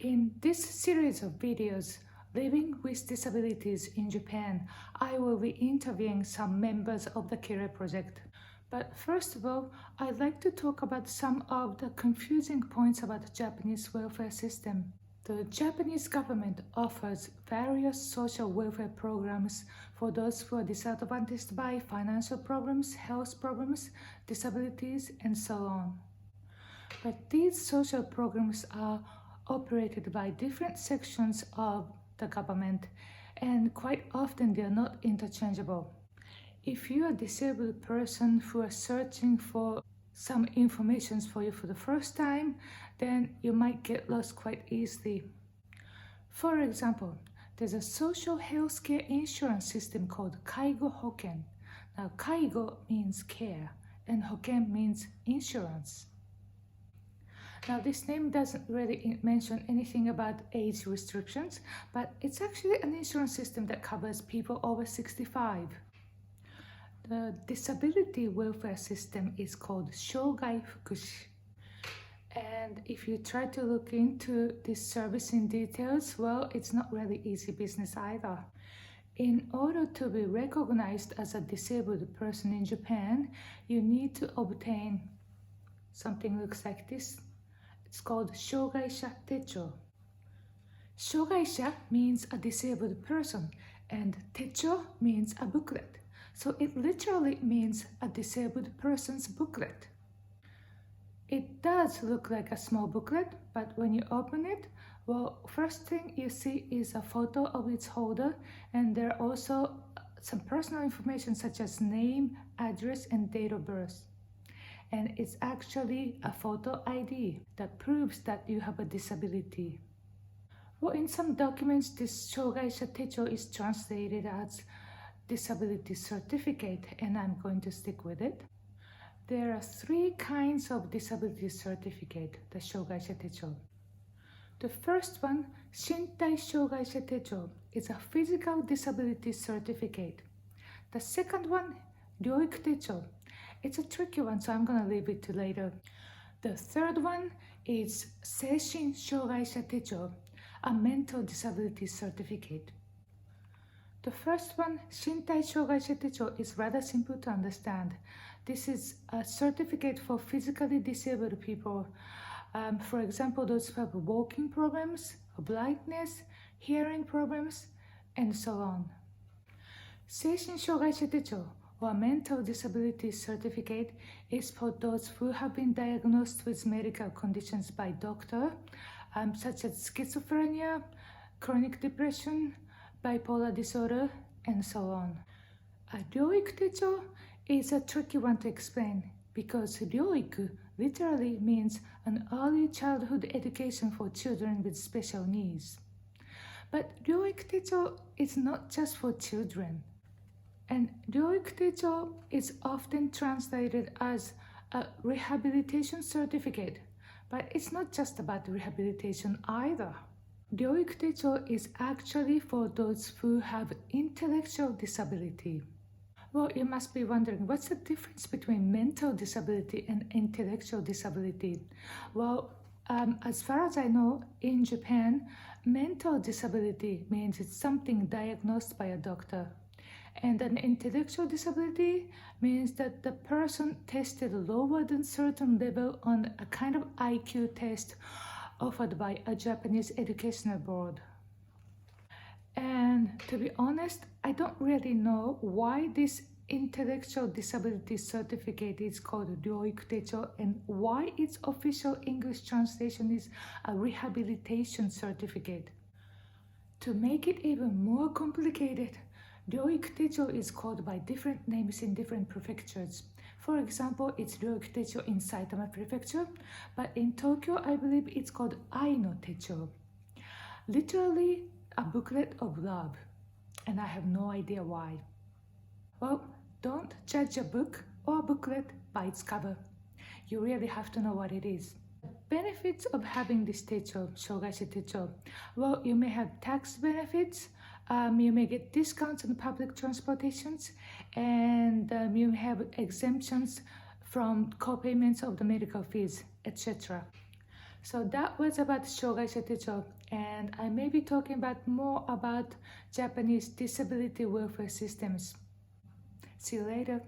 In this series of videos, Living with Disabilities in Japan, I will be interviewing some members of the Kire project. But first of all, I'd like to talk about some of the confusing points about the Japanese welfare system. The Japanese government offers various social welfare programs for those who are disadvantaged by financial problems, health problems, disabilities, and so on. But these social programs are operated by different sections of the government, and quite often they are not interchangeable. If you are a disabled person who are searching for some information for you for the first time, then you might get lost quite easily. For example, there's a social healthcare insurance system called Kaigo Hoken. Now, Kaigo means care, and Hoken means insurance. Now, this name doesn't really mention anything about age restrictions, but it's actually an insurance system that covers people over 65. The disability welfare system is called Shougai Fukushi. And if you try to look into this service in details, well, it's not really easy business either. In order to be recognized as a disabled person in Japan, you need to obtain something looks like this. It's called 障害者手帳. 障害者 means a disabled person, and 手帳 means a booklet. So it literally means a disabled person's booklet. It does look like a small booklet, but when you open it, well, first thing you see is a photo of its holder, and there are also some personal information such as name, address, and date of birth. And it's actually a photo ID that proves that you have a disability. Well, in some documents, this 障害者手帳 is translated as disability certificate, and I'm going to stick with it. There are three kinds of disability certificate, the 障害者手帳. The first one, 身体障害者手帳, is a physical disability certificate. The second one, 療育手帳. It's a tricky one, so I'm going to leave it to later. The third one is 精神障害者手帳, a mental disability certificate. The first one, 身体障害者手帳, is rather simple to understand. This is a certificate for physically disabled people. For example, those who have walking problems, blindness, hearing problems, and so on. 精神障害者手帳, or mental disability certificate, is for those who have been diagnosed with medical conditions by doctor, such as schizophrenia, chronic depression, bipolar disorder, and so on. 療育手帳 is a tricky one to explain because 療育 literally means an early childhood education for children with special needs. But 療育手帳 is not just for children. And 療育手帳 is often translated as a rehabilitation certificate, but it's not just about rehabilitation either. 療育手帳 is actually for those who have intellectual disability. Well, you must be wondering, what's the difference between mental disability and intellectual disability? Well, as far as I know, in Japan, mental disability means it's something diagnosed by a doctor. And an intellectual disability means that the person tested lower than certain level on a kind of IQ test offered by a Japanese educational board. And to be honest, I don't really know why this intellectual disability certificate is called 療育手帳 and why its official English translation is a rehabilitation certificate. To make it even more complicated, 療育手帳 is called by different names in different prefectures. For example, it's 療育手帳 in Saitama Prefecture, but in Tokyo, I believe it's called 愛の手帳. Literally, a booklet of love, and I have no idea why. Well, don't judge a book or a booklet by its cover. You really have to know what it is. Benefits of having this 手帳, 障害者手帳. Well, you may have tax benefits, you may get discounts on public transportations, and you have exemptions from co-payments of the medical fees, etc. So that was about 障害者手帳, and I may be talking about more about Japanese disability welfare systems. See you later.